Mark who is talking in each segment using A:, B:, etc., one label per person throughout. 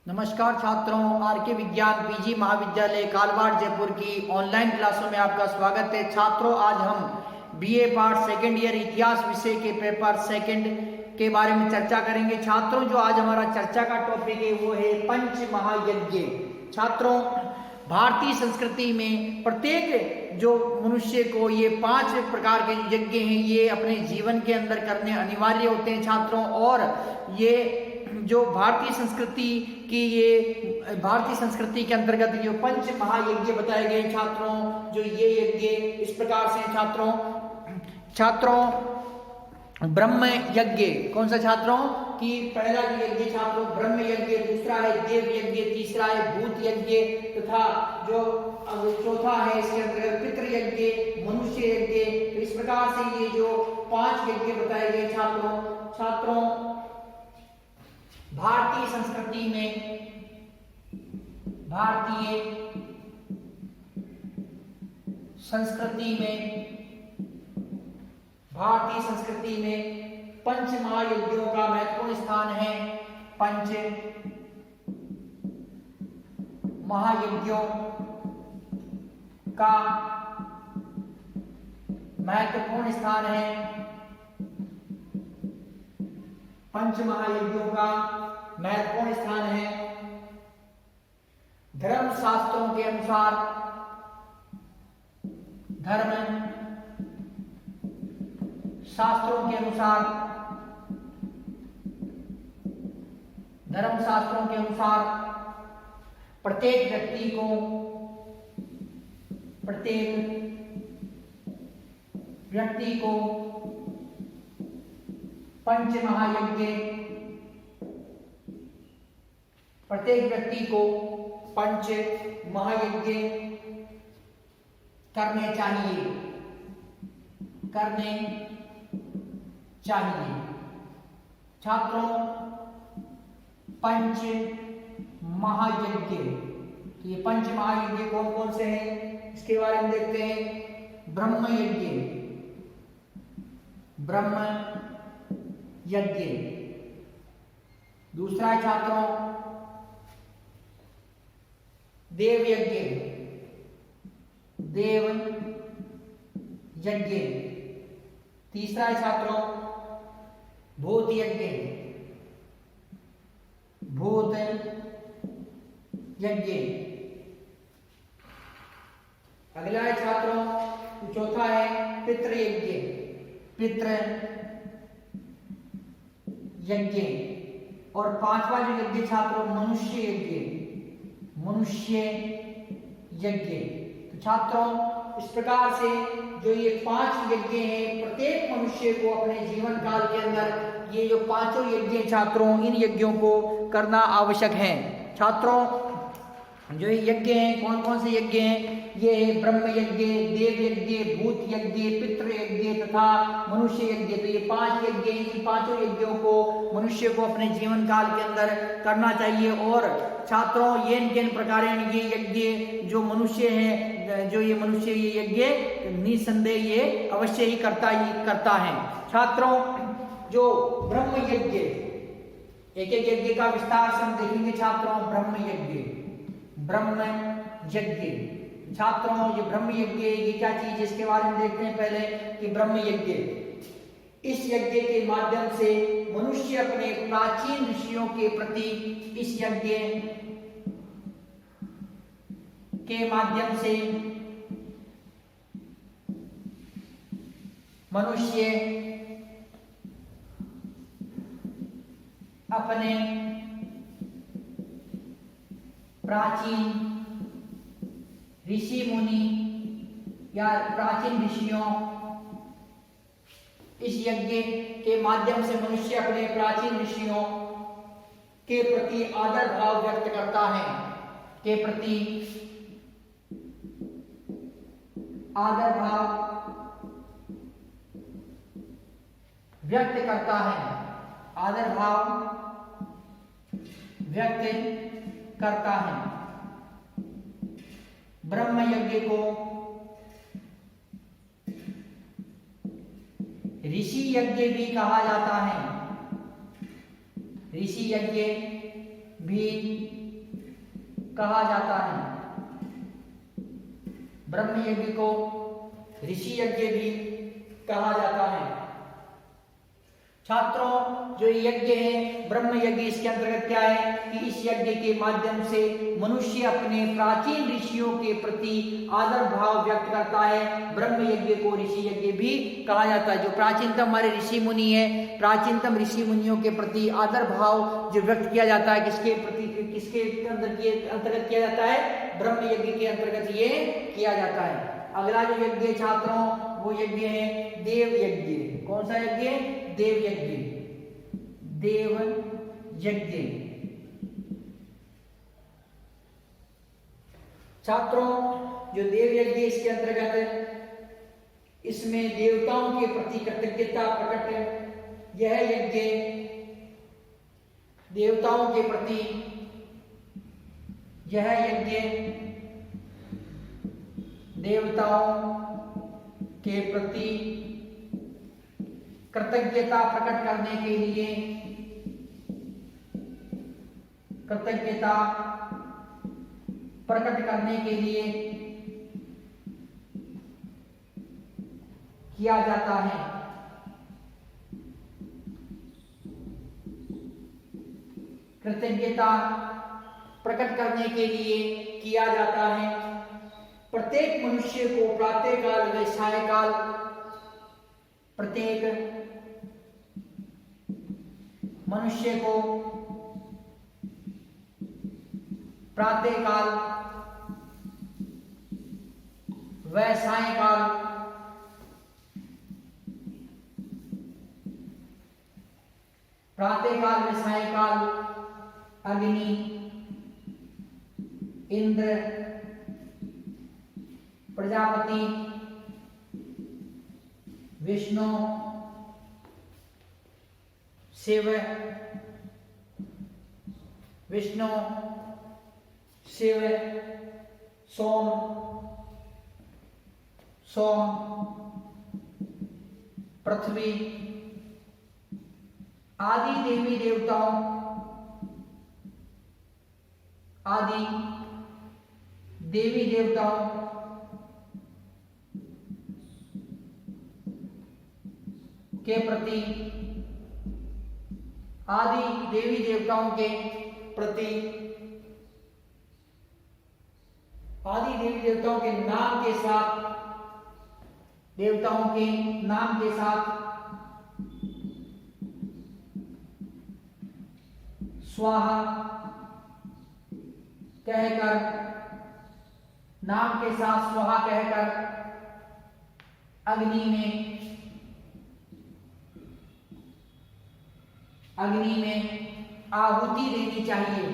A: नमस्कार छात्रों, आर के विज्ञान पीजी महाविद्यालय कालवाड़ जयपुर की ऑनलाइन क्लासों में आपका स्वागत है। छात्रों, आज हम बीए पार्ट सेकेंड ईयर इतिहास विषय के पेपर सेकंड के बारे में चर्चा करेंगे। छात्रों, जो आज हमारा चर्चा का टॉपिक है वो है पंच महायज्ञ। छात्रों, भारतीय संस्कृति में प्रत्येक जो मनुष्य को ये 5 प्रकार के यज्ञ हैं ये अपने जीवन के अंदर करने अनिवार्य होते हैं। छात्रों, और ये जो भारतीय संस्कृति के अंतर्गत जो पंच महायज्ञ बताए गए छात्रों, जो ये यज्ञ इस प्रकार से छात्रों ब्रह्म यज्ञ कौन सा छात्रों कि पहला जो यज्ञ छात्रों ब्रह्म यज्ञ, दूसरा है देव यज्ञ, तीसरा है भूत यज्ञ तथा जो चौथा है इसके अंतर्गत पितृ यज्ञ, मनुष्य यज्ञ। तो इस प्रकार से ये जो 5 यज्ञ बताए गए छात्रों भारतीय संस्कृति में पंच महायज्ञों का महत्वपूर्ण स्थान है। पंच महायज्ञों का महत्वपूर्ण स्थान है। पंच महायज्ञों का महत्वपूर्ण स्थान है। धर्म शास्त्रों के अनुसार प्रत्येक व्यक्ति को पंच महायज्ञ करने चाहिए। छात्रों, पंच महायज्ञ, तो ये पंच महायज्ञ कौन कौन से हैं इसके बारे में देखते हैं। ब्रह्म यज्ञ, दूसरा है छात्रों देव यज्ञ, तीसरा है छात्रों भूत यज्ञ, अगला है छात्रों चौथा है पितृ यज्ञ, और 5वां जो यज्ञ छात्रों मनुष्य यज्ञ। तो छात्रों, इस प्रकार से जो ये 5 यज्ञ हैं प्रत्येक मनुष्य को अपने जीवन काल के अंदर ये जो 5 यज्ञ छात्रों इन यज्ञों को करना आवश्यक है। छात्रों, जो ये यज्ञ हैं कौन कौन से यज्ञ हैं, ये है ब्रह्म यज्ञ, देव यज्ञ, भूत यज्ञ, पितृ यज्ञ तथा मनुष्य यज्ञ। तो ये 5 यज्ञ, इन 5 यज्ञों को मनुष्य को अपने जीवन काल के अंदर करना चाहिए। और छात्रों, ये प्रकार ये यज्ञ जो मनुष्य है, जो ये मनुष्य ये यज्ञ निसंदेह ये अवश्य ही करता है। छात्रों, जो ब्रह्म यज्ञ, एक यज्ञ का विस्तार से हम देखेंगे। छात्रों, ब्रह्म यज्ञ छात्रों, ये ब्रह्म यज्ञ ये क्या चीज, इसके बारे में देखते हैं पहले कि ब्रह्म यज्ञ, इस यज्ञ के माध्यम से मनुष्य अपने प्राचीन ऋषियों के प्रति, इस यज्ञ के माध्यम से मनुष्य अपने प्राचीन ऋषि मुनि या प्राचीन ऋषियों, इस यज्ञ के माध्यम से मनुष्य अपने प्राचीन ऋषियों के प्रति आदर भाव व्यक्त करता है। ब्रह्म यज्ञ को ऋषि यज्ञ भी कहा जाता है। ऋषि यज्ञ भी कहा जाता है। ब्रह्म यज्ञ को ऋषि यज्ञ भी कहा जाता है। छात्रों, जो यज्ञ है ब्रह्म यज्ञ, इसके अंतर्गत क्या है कि इस यज्ञ के माध्यम से मनुष्य अपने प्राचीन ऋषियों के प्रति आदर भाव व्यक्त करता है। ब्रह्म यज्ञ को ऋषि यज्ञ भी कहा जाता है। जो प्राचीनतम हमारे ऋषि मुनि है, प्राचीनतम ऋषि मुनियों के प्रति आदर भाव जो व्यक्त किया जाता है, किसके प्रति, किसके अंतर्गत किया जाता है, ब्रह्म यज्ञ के अंतर्गत ये किया जाता है। अगला जो यज्ञ छात्रों वो यज्ञ है देव यज्ञ। कौन सा यज्ञ? देव यज्ञ। देव यज्ञ छात्रों, जो देव यज्ञ इसके अंतर्गत इसमें देवताओं के प्रति कृतज्ञता प्रकट, यह यज्ञ देवताओं के प्रति, यह यज्ञ देवताओं के प्रति कृतज्ञता प्रकट करने के लिए, कृतज्ञता प्रकट करने के लिए किया जाता है। कृतज्ञता प्रकट करने के लिए किया जाता है। प्रत्येक मनुष्य को प्रातःकाल व सायंकाल, प्रत्येक मनुष्य को प्रातःकाल व सायंकाल प्रातःकाल व सायंकाल अग्नि, इंद्र, प्रजापति, विष्णु, शिव, विष्णु, शिव, सोम, पृथ्वी आदि देवी देवताओं, आदि देवी देवताओं के प्रति, आदि देवी देवताओं के प्रति, आदि देवी देवताओं के नाम के साथ, देवताओं के नाम के साथ स्वाहा कहकर, नाम के साथ स्वाहा कहकर अग्नि में आहुति देनी चाहिए।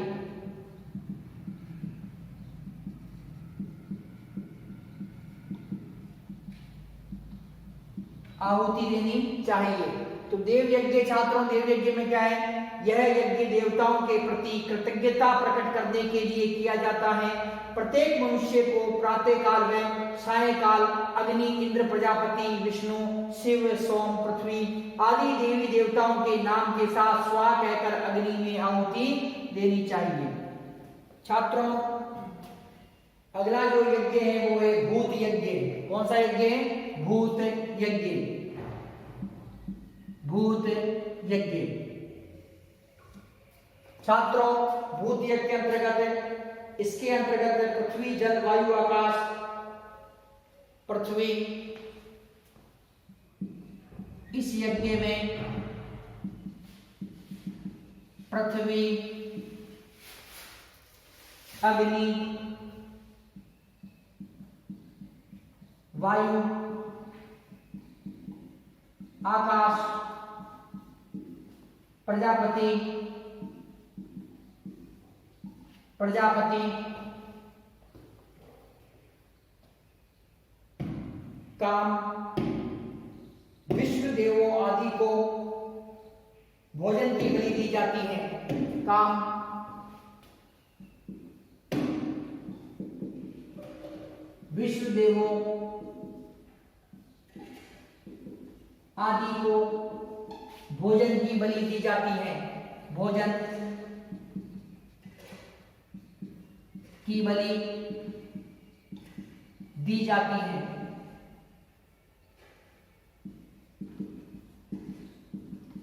A: आहुति देनी चाहिए। तो देव यज्ञ छात्रों, देव यज्ञ में क्या है? यह यज्ञ देवताओं के प्रति कृतज्ञता प्रकट करने के लिए किया जाता है। प्रत्येक मनुष्य को प्रातःकाल व सायंकाल अग्नि, इंद्र, प्रजापति, विष्णु, शिव, सोम, पृथ्वी आदि देवी देवताओं के नाम के साथ स्वाहा कहकर अग्नि में आहुति देनी चाहिए। छात्रों, अगला जो यज्ञ है वो है भूत यज्ञ। कौन सा यज्ञ है? भूत यज्ञ। भूत यज्ञ छात्रों, भूत यज्ञ के अंतर्गत, इसके अंतर्गत पृथ्वी, जल, वायु, आकाश, पृथ्वी, इस यज्ञ में पृथ्वी, अग्नि, वायु, आकाश, प्रजापति, काम, विश्व देवों आदि को भोजन की बलि दी जाती है। काम, विश्व देवों आदि को भोजन की बलि दी जाती है। भोजन की बलि दी जाती है।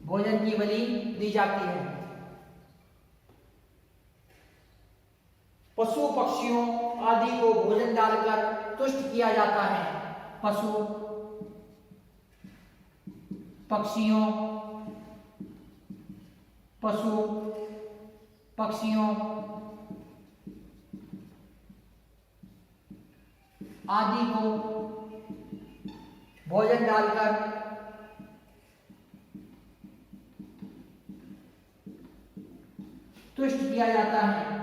A: भोजन की बलि दी जाती है। पशु पक्षियों आदि को भोजन डालकर तुष्ट किया जाता है। पशु पक्षियों आदि को भोजन डालकर तुष्ट किया जाता है।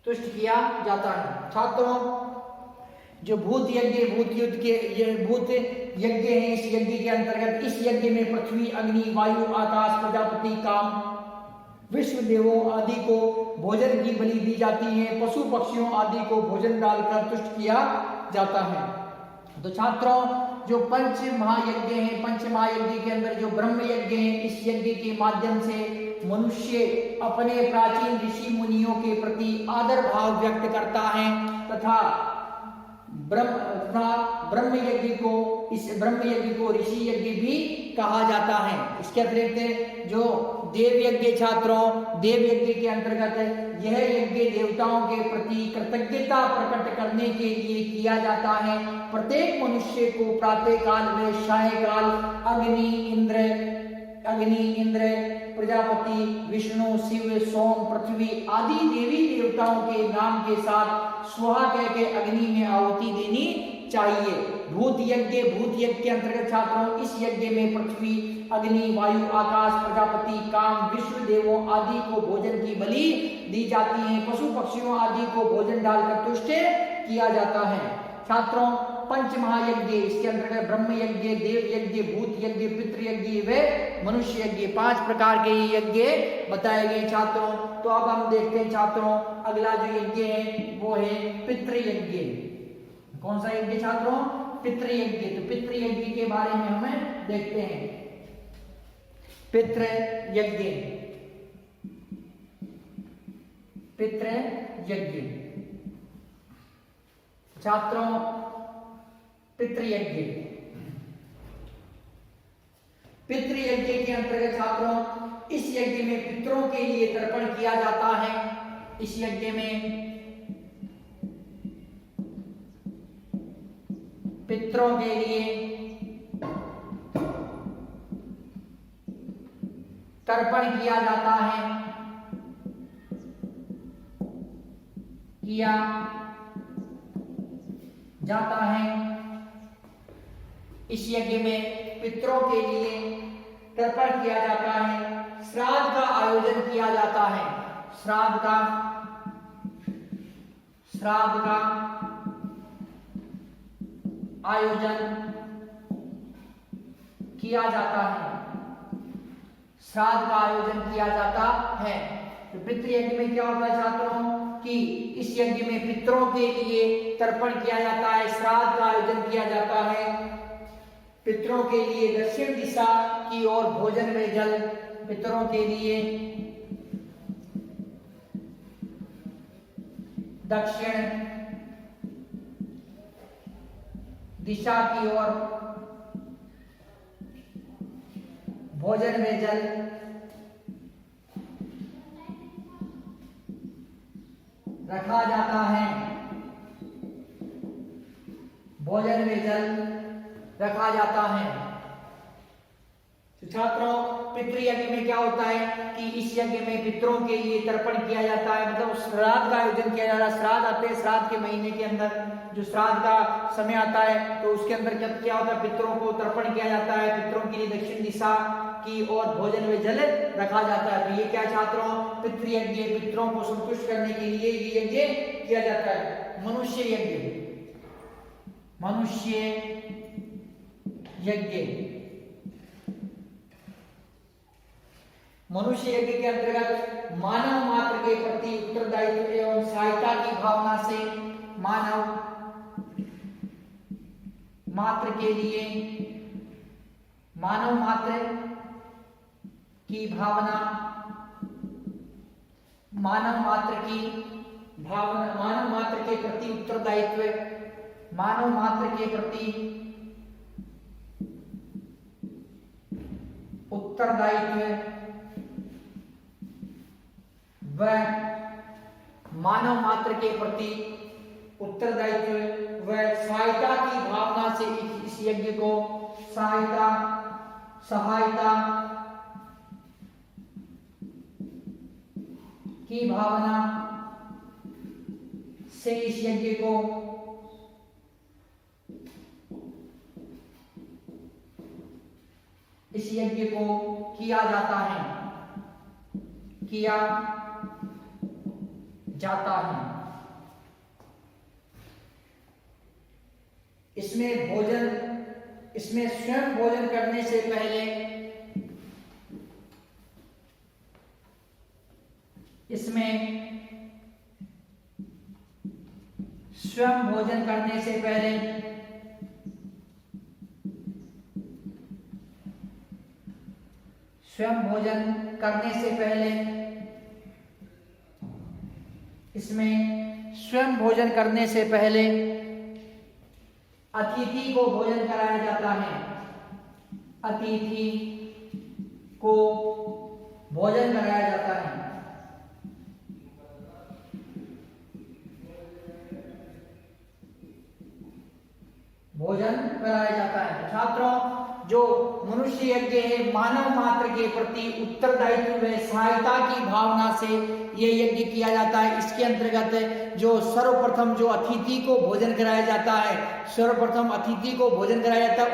A: तुष्ट किया जाता है। छात्रों, जो भूत यज्ञ भूत युद्ध के ये भूत यज्ञ हैं, इस यज्ञ के अंतर्गत इस यज्ञ में पृथ्वी, अग्नि, वायु, आकाश, प्रजापति, काम, विश्व देवों आदि को भोजन की बलि दी जाती है। पशु पक्षियों आदि को भोजन डालकर तुष्ट किया जाता है। तो छात्रों, जो पंच महायज्ञ हैं, पंच महायज्ञ के अंदर जो ब्रह्म यज्ञ है, इस यज्ञ के माध्यम से मनुष्य अपने प्राचीन ऋषि मुनियों के प्रति आदर भाव व्यक्त करता है तथा ब्रह्म यज्ञ को, इस ब्रह्म यज्ञ को ऋषि यज्ञ भी कहा जाता है। इसके अतिरिक्त जो देव यज्ञ, छात्रों, देव यज्ञ के अंतर्गत यह यज्ञ देवताओं के प्रति कृतज्ञता प्रकट करने के लिए किया जाता है। प्रत्येक मनुष्य को प्रातः काल में, सायंकाल अग्नि, इंद्र, प्रजापति, विष्णु, शिव, सोम, पृथ्वी आदि देवी देवताओं के नाम के साथ स्वाहा कह के अग्नि में आहुति देनी चाहिए। भूत यज्ञ के अंतर्गत छात्रों, इस यज्ञ में पृथ्वी, अग्नि, वायु, आकाश, प्रजापति, काम, विश्व देवों आदि को भोजन की बलि दी जाती है। पशु पक्षियों आदि को भोजन डालकर तुष्ट किया जाता है। छात्रों, पंच महायज्ञ, इसके अंतर्गत ब्रह्म यज्ञ, देव यज्ञ, भूत यज्ञ, पितृ यज्ञ व मनुष्य यज्ञ, 5 प्रकार के यज्ञ बताए गए। छात्रों, तो अब हम देखते हैं छात्रों, अगला जो यज्ञ है वो है पितृ यज्ञ। कौन सा यज्ञ छात्रों? पितृ यज्ञ। तो पितृ यज्ञ के बारे में हमें देखते हैं। पितृ यज्ञ, पितृ यज्ञ छात्रों, पितृयज्ञ के अंतर्गत छात्रों, इस यज्ञ में पितरों के लिए तर्पण किया जाता है। इस यज्ञ में पितरों के लिए तर्पण किया जाता है, किया जाता है। इस यज्ञ में पितरों के लिए तर्पण किया जाता है। श्राद्ध का आयोजन किया जाता है। श्राद्ध का आयोजन किया जाता है। श्राद्ध का आयोजन किया जाता है। तो पितृ यज्ञ में क्या होता है छात्रों कि इस यज्ञ में पितरों के लिए तर्पण किया जाता है, श्राद्ध का आयोजन किया जाता है। पितरों के लिए दक्षिण दिशा की ओर भोजन में जल, पितरों के लिए दक्षिण दिशा की ओर भोजन में जल रखा जाता है। भोजन में जल रखा जाता है। तो छात्रों, पितृ यज्ञ में क्या होता है कि इस यज्ञ में पितरों के लिए तर्पण किया जाता है, मतलब श्राद्ध का आयोजन किया जा रहा है। श्राद्ध आते हैं, श्राद्ध के महीने के अंदर जो श्राद्ध का समय आता है तो उसके अंदर क्या होता है, पितरों को तर्पण किया जाता है। पितरों के लिए दक्षिण दिशा की ओर भोजन में जल रखा जाता है। तो ये क्या छात्रों, पितृ यज्ञ, पितरों को संतुष्ट करने के लिए ये यज्ञ किया जाता है। मनुष्य यज्ञ, मनुष्य यज्ञ, मनुष्य यज्ञ के अंतर्गत मानव मात्र के प्रति उत्तरदायित्व एवं सहायता की भावना से मानव मात्र के लिए, मानव मात्र की भावना, मानव मात्र की भावना, मानव मात्र के प्रति उत्तरदायित्व, मानव मात्र के प्रति उत्तरदायित्व व मानव मात्र के प्रति उत्तरदायित्व व सहायता की भावना से इस यज्ञ को सहायता की भावना से इस यज्ञ को किया जाता है। इसमें स्वयं भोजन करने से पहले अतिथि को भोजन कराया जाता है। अतिथि को भोजन कराया जाता है। छात्रों, जो मनुष्य यज्ञ है, मानव मात्र के प्रति उत्तरदायित्व व सहायता की भावना से ये यज्ञ किया जाता है। इसके अंतर्गत जो सर्वप्रथम जो अतिथि को भोजन कराया जाता है,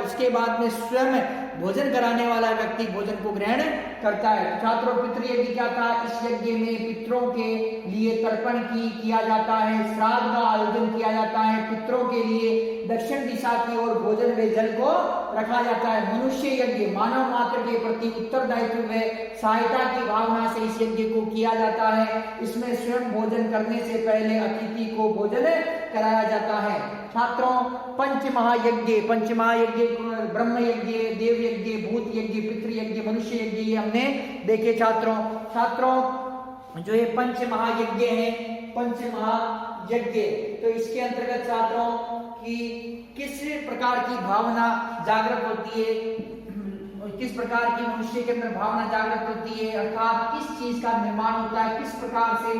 A: उसके बाद में स्वयं भोजन कराने वाला व्यक्ति भोजन को ग्रहण करता है। छात्रों, पितृ यज्ञ क्या था? इस यज्ञ में पितरों के लिए तर्पण किया जाता है, श्राद्ध का आयोजन किया जाता है, पितरों के लिए दक्षिण दिशा की ओर भोजन व जल को रखा जाता है। मनुष्य यज्ञ मानव मात्र के प्रति उत्तरदायित्व में सहायता की भावना से इस यज्ञ को किया जाता है। इसमें स्वयं भोजन करने से पहले अतिथि को भोजन कराया जाता है। छात्रों, पंच महायज्ञ ब्रह्म यज्ञ, देव यज्ञ, भूत यज्ञ, पितृ यज्ञ, मनुष्य यज्ञ, ये हमने देखे। छात्रों, जो ये पंच महायज्ञ है, तो इसके अंतर्गत छात्रों की किस प्रकार की भावना जागृत होती है, किस प्रकार की मनुष्य के अंदर भावना जागृत होती है, अर्थात किस चीज का निर्माण होता है, किस प्रकार से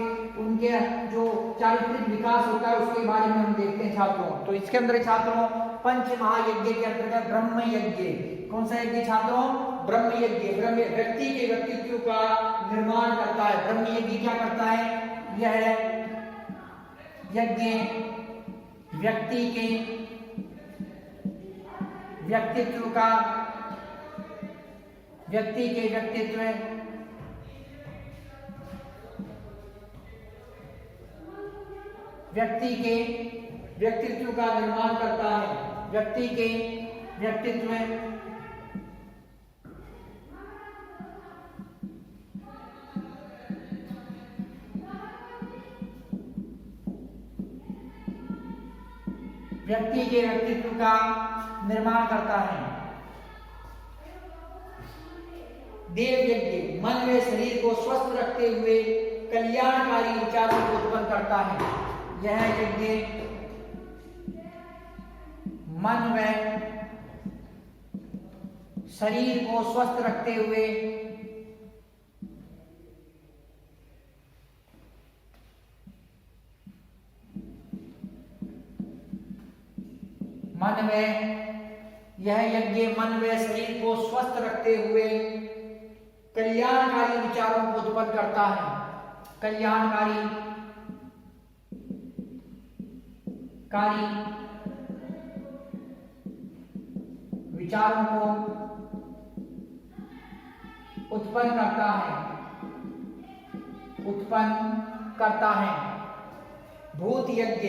A: उनके जो चारित्रिक विकास होता है, उसके बारे में हम देखते हैं। छात्रों, तो इसके अंदर छात्रों पंच महायज्ञ के अंतर्गत ब्रह्म यज्ञ, कौन सा यज्ञ छात्रों? ब्रह्म यज्ञ। ब्रह्म व्यक्ति के व्यक्तित्व का निर्माण करता है। ब्रह्म यज्ञ क्या करता है? यह यज्ञ व्यक्ति के व्यक्तित्व का निर्माण करता है। व्यक्ति के व्यक्तित्व का निर्माण करता है। देव यज्ञ मन व शरीर को स्वस्थ रखते हुए कल्याणकारी विचारों को उत्पन्न करता है। यह यज्ञ मन व शरीर को स्वस्थ रखते हुए यह यज्ञ मन व शरीर को स्वस्थ रखते हुए कल्याणकारी विचारों को उत्पन्न करता है। कल्याणकारी विचारों को उत्पन्न करता है। भूत यज्ञ,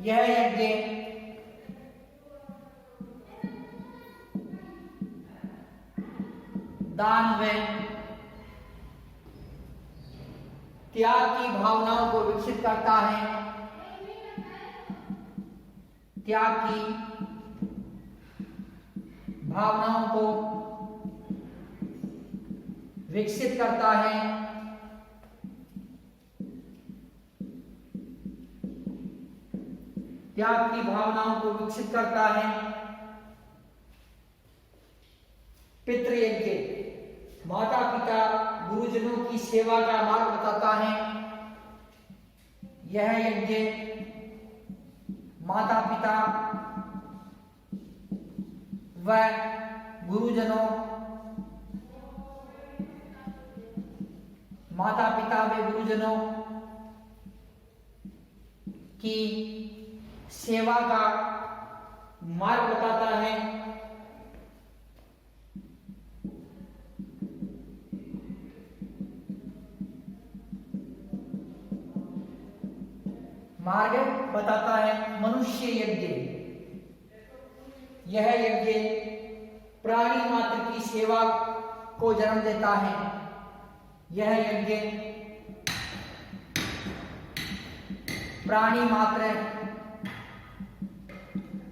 A: यह यज्ञ दान व त्याग की भावनाओं को विकसित करता है। त्याग की भावनाओं को विकसित करता है। त्याग की भावनाओं को विकसित करता है। पितृयज्ञ माता पिता गुरुजनों की सेवा का मार्ग बताता है। यह यज्ञ माता पिता व गुरुजनों माता पिता व गुरुजनों की सेवा का मार्ग बताता है। मार्ग बताता है। मनुष्य यज्ञ यह यज्ञ प्राणी मात्र की सेवा को जन्म देता है। यह यज्ञ प्राणी मात्र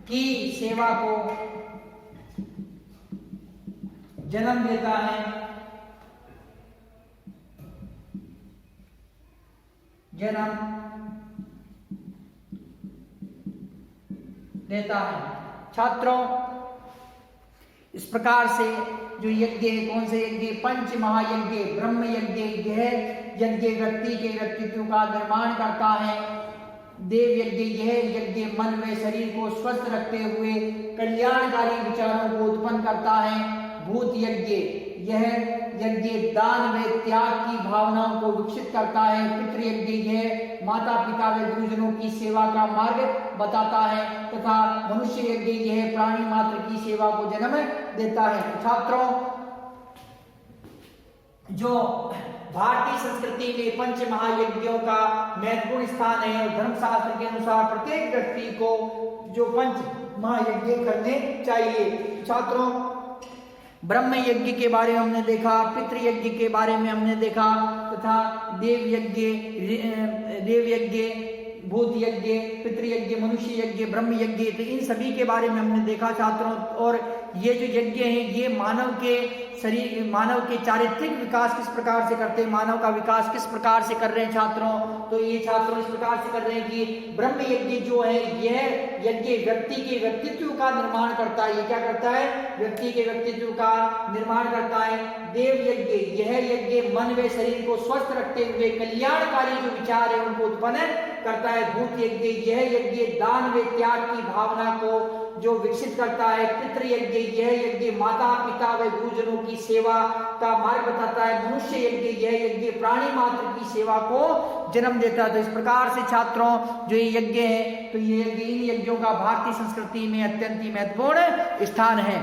A: की सेवा को जन्म देता है। जन्म देता है। छात्रों, इस प्रकार से जो यज्ञ है, कौन से यज्ञ? पंच महायज्ञ, ब्रह्म यज्ञ। यह यज्ञ व्यक्ति के व्यक्तित्व का निर्माण करता है। देव यज्ञ यह यज्ञ मन व शरीर को स्वस्थ रखते हुए कल्याणकारी विचारों को उत्पन्न करता है। भूत यज्ञ यह यज्ञ दान व त्याग की भावनाओं को विकसित करता है। पितृयज्ञ यह माता पिता व गुरुजनों की सेवा का मार्ग बताता है। तथा मनुष्य यज्ञ यह प्राणी मात्र की सेवा को जन्म देता है। छात्रों, जो भारतीय संस्कृति में पंच महायज्ञों का महत्वपूर्ण स्थान है और धर्मशास्त्र के अनुसार प्रत्येक व्यक्ति को जो पंच महायज्ञ करने चाहिए। छात्रों, ब्रह्म यज्ञ के बारे में हमने देखा, पितृयज्ञ के बारे में हमने देखा, तथा देव यज्ञ, भूत यज्ञ, पितृयज्ञ, मनुष्य यज्ञ, ब्रह्म यज्ञ, तो इन सभी के बारे में हमने देखा छात्रों। और ये जो यज्ञ हैं ये मानव के शरीर, मानव के चारित्रिक विकास किस प्रकार से करते हैं, मानव का विकास किस प्रकार से कर रहे हैं छात्रों? तो ये छात्रों इस प्रकार से कर रहे हैं कि ब्रह्म यज्ञ जो है यह यज्ञ व्यक्ति के व्यक्तित्व का निर्माण करता है। ये क्या करता है? व्यक्ति के व्यक्तित्व का निर्माण करता है। देव यज्ञ यह यज्ञ मन व शरीर को स्वस्थ रखते हुए कल्याणकारी जो विचार है उनको उत्पन्न करता है। भूत यज्ञ यह यज्ञ दान व त्याग की भावना को जो विकसित करता है। पितृयज्ञ यह यज्ञ माता पिता व गुरुजनों की सेवा का मार्ग बताता है। मनुष्य यज्ञ यह यज्ञ प्राणी मात्र की सेवा को जन्म देता है। तो इस प्रकार से छात्रों जो ये यज्ञ है, तो ये यज्ञ, इन यज्ञों का भारतीय संस्कृति में अत्यंत ही महत्वपूर्ण स्थान है।